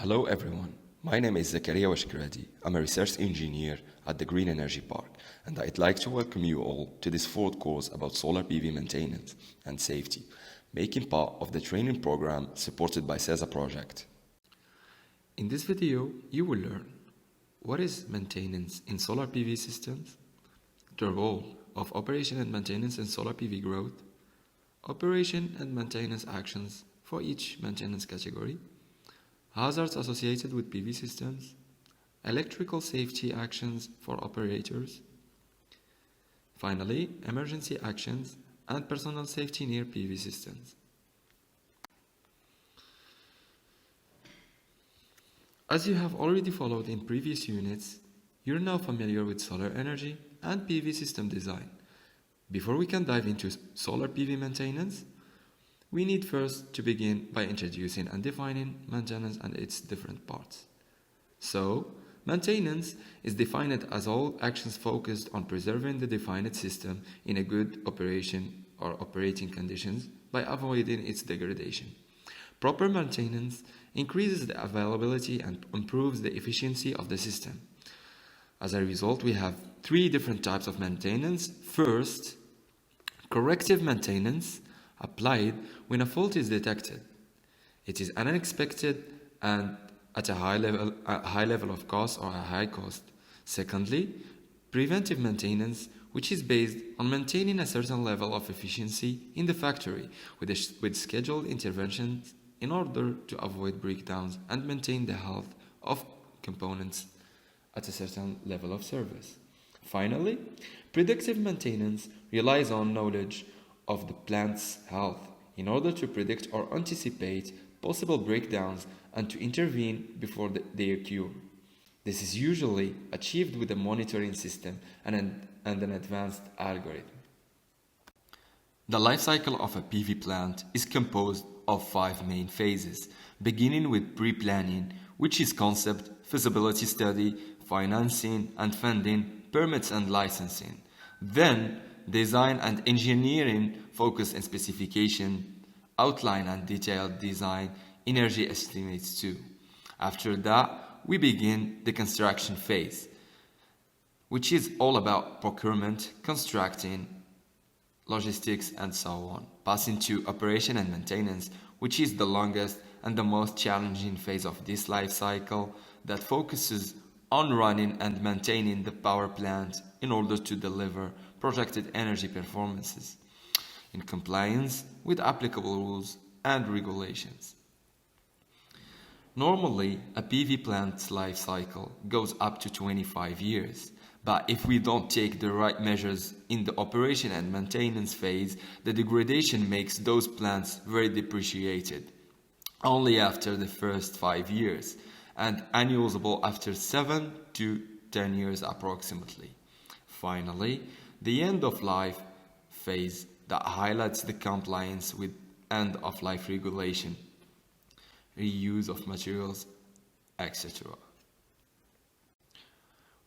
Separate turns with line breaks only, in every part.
Hello everyone, my name is Zakaria Washkradi. I'm a research engineer at the Green Energy Park, and I'd like to welcome you all to this fourth course about solar PV maintenance and safety, making part of the training program supported by CESA project. In this video, you will learn what is maintenance in solar PV systems, the role of operation and maintenance in solar PV growth, operation and maintenance actions for each maintenance category, hazards associated with PV systems, electrical safety actions for operators, finally, emergency actions and personal safety near PV systems. As you have already followed in previous units, you're now familiar with solar energy and PV system design. Before we can dive into solar PV maintenance, we need first to begin by introducing and defining maintenance and its different parts. So, maintenance is defined as all actions focused on preserving the defined system in a good operation or operating conditions by avoiding its degradation. Proper maintenance increases the availability and improves the efficiency of the system. As a result, we have three different types of maintenance. First, corrective maintenance applied when a fault is detected. It is unexpected and at a high level of cost or a high cost. Secondly, preventive maintenance, which is based on maintaining a certain level of efficiency in the factory with scheduled interventions in order to avoid breakdowns and maintain the health of components at a certain level of service. Finally, predictive maintenance relies on knowledge of the plant's health in order to predict or anticipate possible breakdowns and to intervene before they occur. This is usually achieved with a monitoring system and an advanced algorithm. The life cycle of a PV plant is composed of 5 main phases, beginning with pre-planning, which is concept, feasibility study, financing and funding, permits and licensing. Then, design and engineering focus on specification, outline and detailed design, energy estimates too. After that, we begin the construction phase, which is all about procurement, constructing, logistics, and so on, passing to operation and maintenance, which is the longest and the most challenging phase of this life cycle that focuses on running and maintaining the power plant in order to deliver projected energy performances in compliance with applicable rules and regulations. Normally, a PV plant's life cycle goes up to 25 years, but if we don't take the right measures in the operation and maintenance phase, the degradation makes those plants very depreciated only after the first 5 years and unusable after 7 to 10 years approximately. Finally, the end-of-life phase that highlights the compliance with end-of-life regulation, reuse of materials, etc.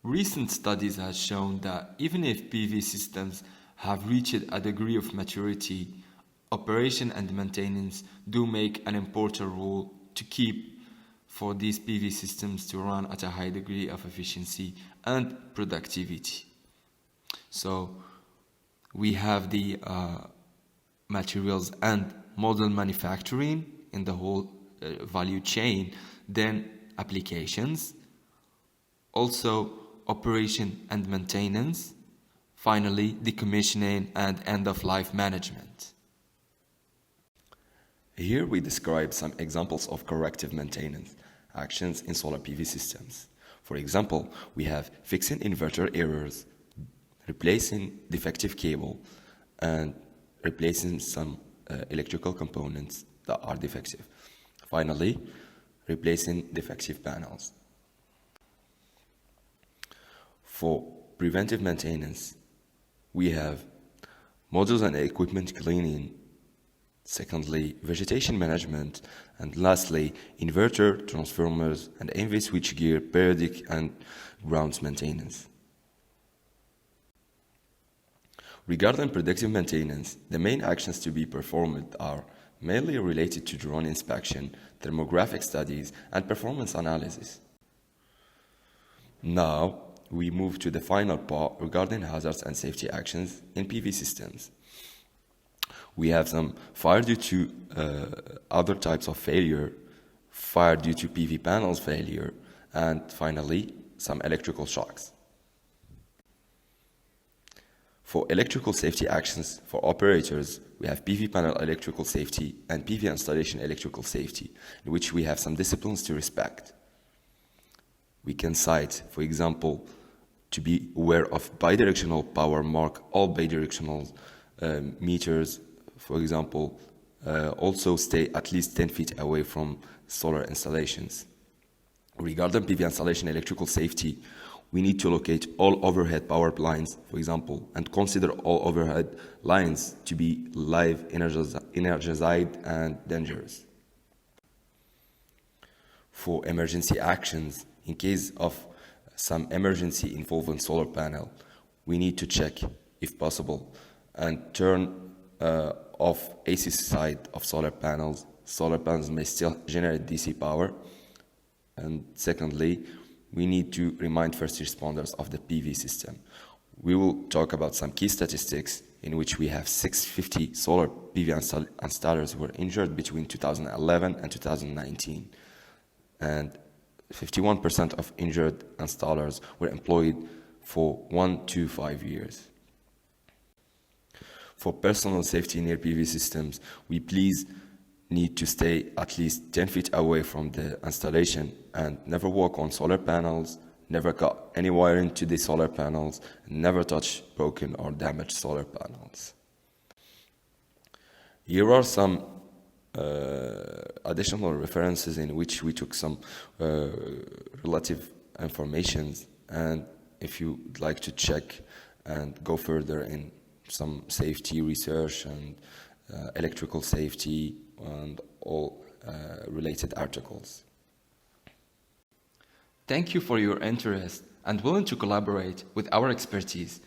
Recent studies have shown that even if PV systems have reached a degree of maturity, operation and maintenance do make an important role to keep for these PV systems to run at a high degree of efficiency and productivity. So we have the materials and model manufacturing in the whole value chain, then applications, also operation and maintenance, finally decommissioning and end-of-life management. Here we describe some examples of corrective maintenance actions in solar PV systems. For example, we have fixing inverter errors, replacing defective cable, and replacing some electrical components that are defective. Finally, replacing defective panels. For preventive maintenance, we have modules and equipment cleaning, secondly, vegetation management, and lastly, inverter, transformers, and MV switchgear, periodic and grounds maintenance. Regarding predictive maintenance, the main actions to be performed are mainly related to drone inspection, thermographic studies, and performance analysis. Now, we move to the final part regarding hazards and safety actions in PV systems. We have some fire due to other types of failure, fire due to PV panels failure, and finally, some electrical shocks. For electrical safety actions for operators, we have PV panel electrical safety and PV installation electrical safety, in which we have some disciplines to respect. We can cite, for example, to be aware of bidirectional power, mark all bidirectional meters, for example, also stay at least 10 feet away from solar installations. Regarding PV installation electrical safety, we need to locate all overhead power lines, for example, and consider all overhead lines to be live, energized, and dangerous. For emergency actions, in case of some emergency involving solar panel, we need to check, if possible, and turn off AC side of solar panels. Solar panels may still generate DC power. And secondly, we need to remind first responders of the PV system. We will talk about some key statistics in which we have 650 solar PV installers who were injured between 2011 and 2019. And 51% of injured installers were employed for 1 to 5 years. For personal safety near PV systems, we please need to stay at least 10 feet away from the installation and never walk on solar panels, never cut any wiring to the solar panels, and never touch broken or damaged solar panels. Here are some additional references in which we took some relative informations, and if you would like to check and go further in some safety research and electrical safety and all related articles. Thank you for your interest and willing to collaborate with our expertise.